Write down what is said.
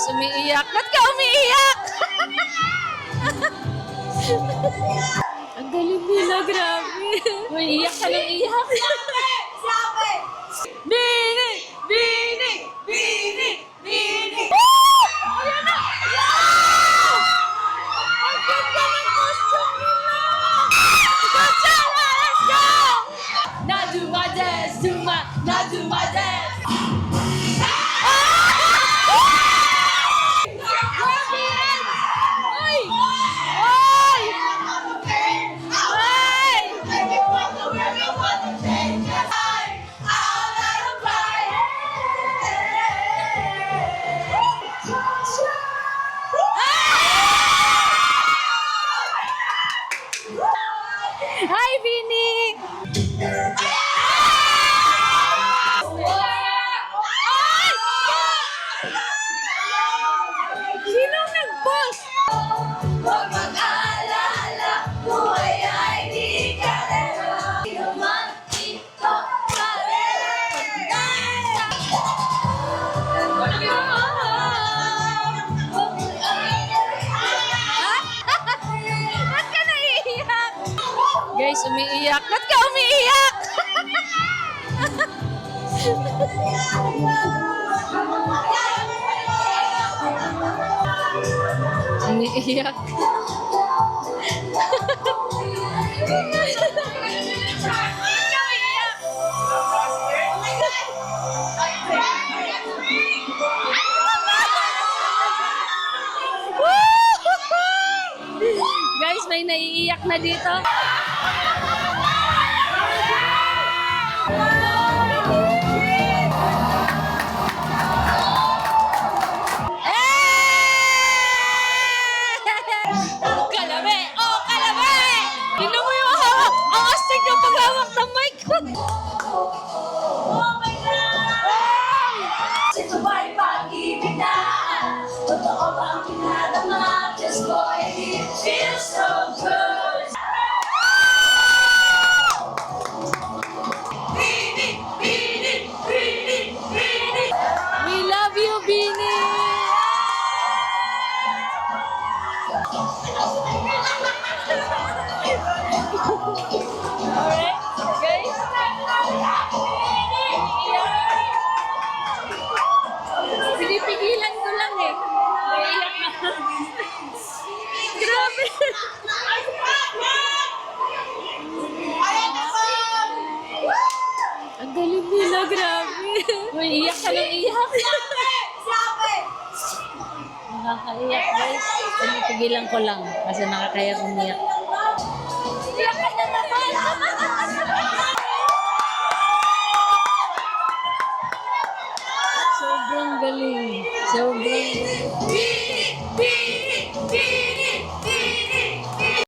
umiiyak. Ba't ka umiiyak? Ang galing nila, grabe. Umiiyak ka ng iyak. Sabi! Bini! Bini! Bini! Bini! Ayan na! Ang ganda ng costume nila! Coachella, let's go! Nadumades! Nadumades! Ay! Ay! Hi, Vini! Sinong nag-post? Huwag mag-alala, buhay ay di karera. Inuman ito Ba't ka naiiyak? Guys, umiiyak. Ba't ka umiiyak? Umiiyak. Guys, may naiiyak na dito. Oh, kalabe! Oh, kalabe! Tingnan mo yung hawak! Ang astig yung paghawak ng mic ko! Oh my God! Ito ba'y pag-ibig na? Totoo bang pinadama? Just boy, it feels so good. Bini! Bini! Bini! Bini! We love you, Bini! Alright, guys. Pinipigilan ko lang eh. Naiiyak na. Grabe. Ang galing nila, grabe. Umiiyak ka ng iyak. Sabi! Nakakaiyak, guys. Pinipigilan ko lang kasi nakakaya umiyak. Iyak ka na naman! Sobrang galing. Sobrang galing. Bini! Bini! Bini! Bini!